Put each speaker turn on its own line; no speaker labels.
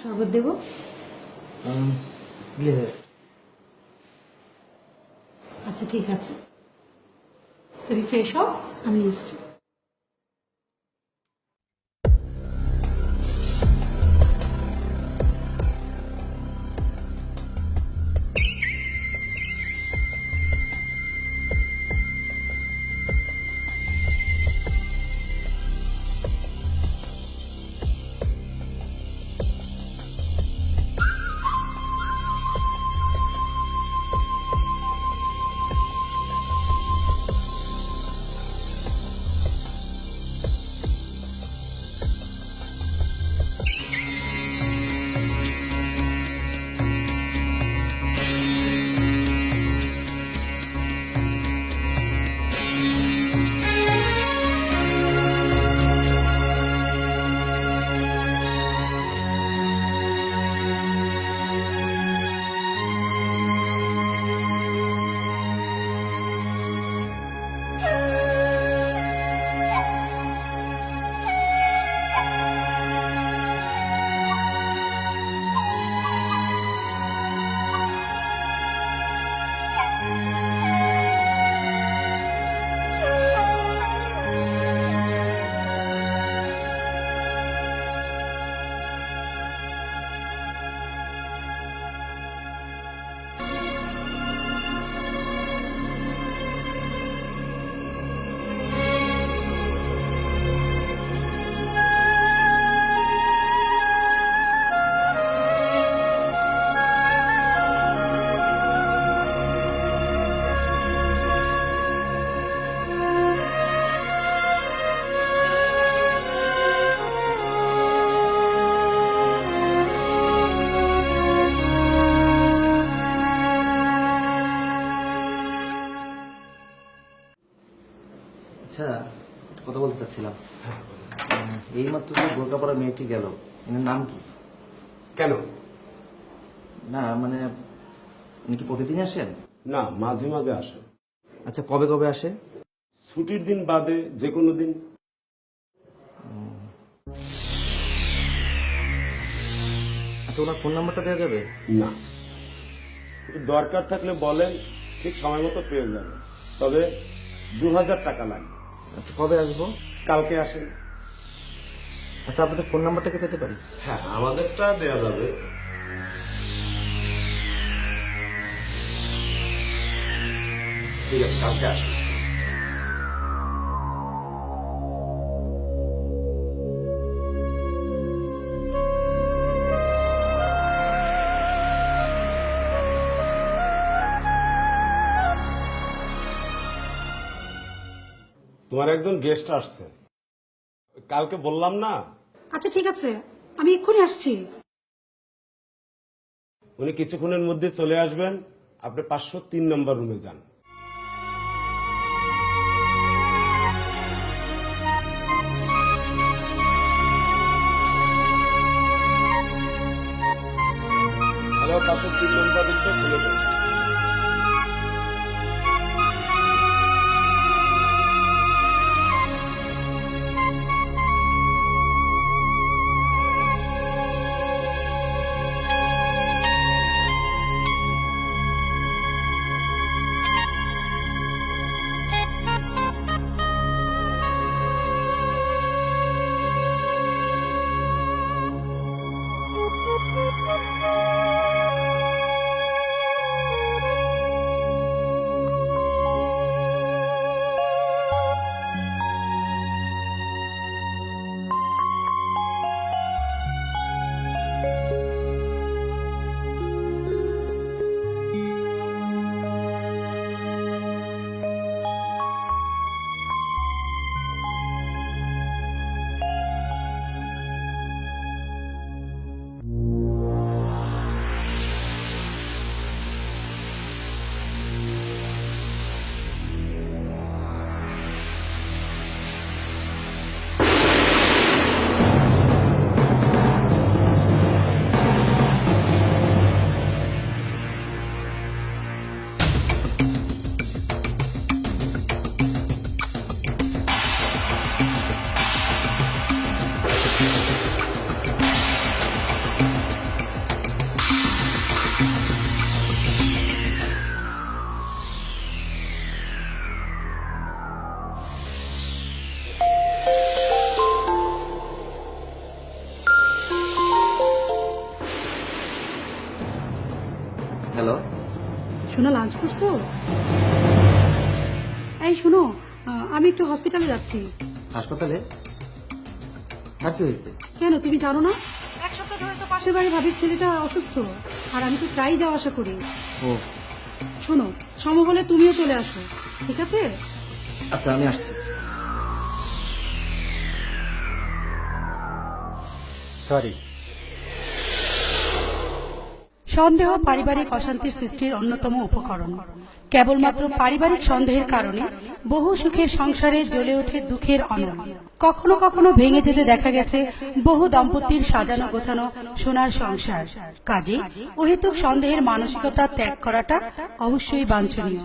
শরবত দেব? আচ্ছা ঠিক আছে, তুমি ফ্রেশ হও, আমি এসছি।
আচ্ছা, কথা বলতে চাচ্ছিলাম। এইমাত্র যে গোরকাপাড়া মেয়েটি গেল, এনার নাম কি?
কেন?
না মানে উনি কি প্রতিদিন আসেন?
না, মাঝে মাঝে আসে।
আচ্ছা, কবে কবে আসে?
ছুটির দিন বাদে যে কোনো দিন।
আচ্ছা, ওনার ফোন নাম্বারটা দেওয়া যাবে?
না, একটু দরকার থাকলে বলেন, ঠিক সময় মতো পেয়ে যাবেন। তবে 2000 টাকা লাগবে।
আচ্ছা, কবে আসবো?
কালকে আসেন।
আচ্ছা, আপনাদের ফোন নাম্বারটা কি পেতে পারি?
হ্যাঁ, আমাদেরটা দেওয়া যাবে। ঠিক আছে, কালকে আসেন। তোমার একজন গেস্ট আসছে, কালকে বললাম না?
আচ্ছা ঠিক আছে, আমি এক্ষুনি আসছি।
উনি কিছুক্ষণের মধ্যে চলে আসবেন। আপনি 503 নম্বর রুমে যান। হ্যালো, 503 নম্বর রুমটা খুলে দেন।
হ্যালো।
শোনো, লাঞ্চ করছো? এই শোনো, আমি একটু হসপিটালে যাচ্ছি।
হাসপাতালে? আর কি হয়েছে?
কেন, তুমি জানো না? এক সপ্তাহ ধরে তো পাশের বাড়ি ভাবির ছেলেটা অসুস্থ, আর আমি তো প্রায় যাওয়া আসা করি।
ও
শোনো, সময় হলে তুমিও চলে আসো, ঠিক আছে?
আচ্ছা, আমি আসছি।
সরি।
সন্দেহ পারিবারিক অশান্তি সৃষ্টির অন্যতম উপকরণ। কেবলমাত্র পারিবারিক সন্দেহের কারণে বহু সুখের সংসারে জ্বলে ওঠে দুঃখের অনল। কখনো কখনো ভেঙে যেতে দেখা গেছে বহু দম্পতির সাজানো গোছানো সোনার সংসার। কাজে অহেতুক সন্দেহের মানসিকতা ত্যাগ করাটা অবশ্যই বাঞ্ছনীয়।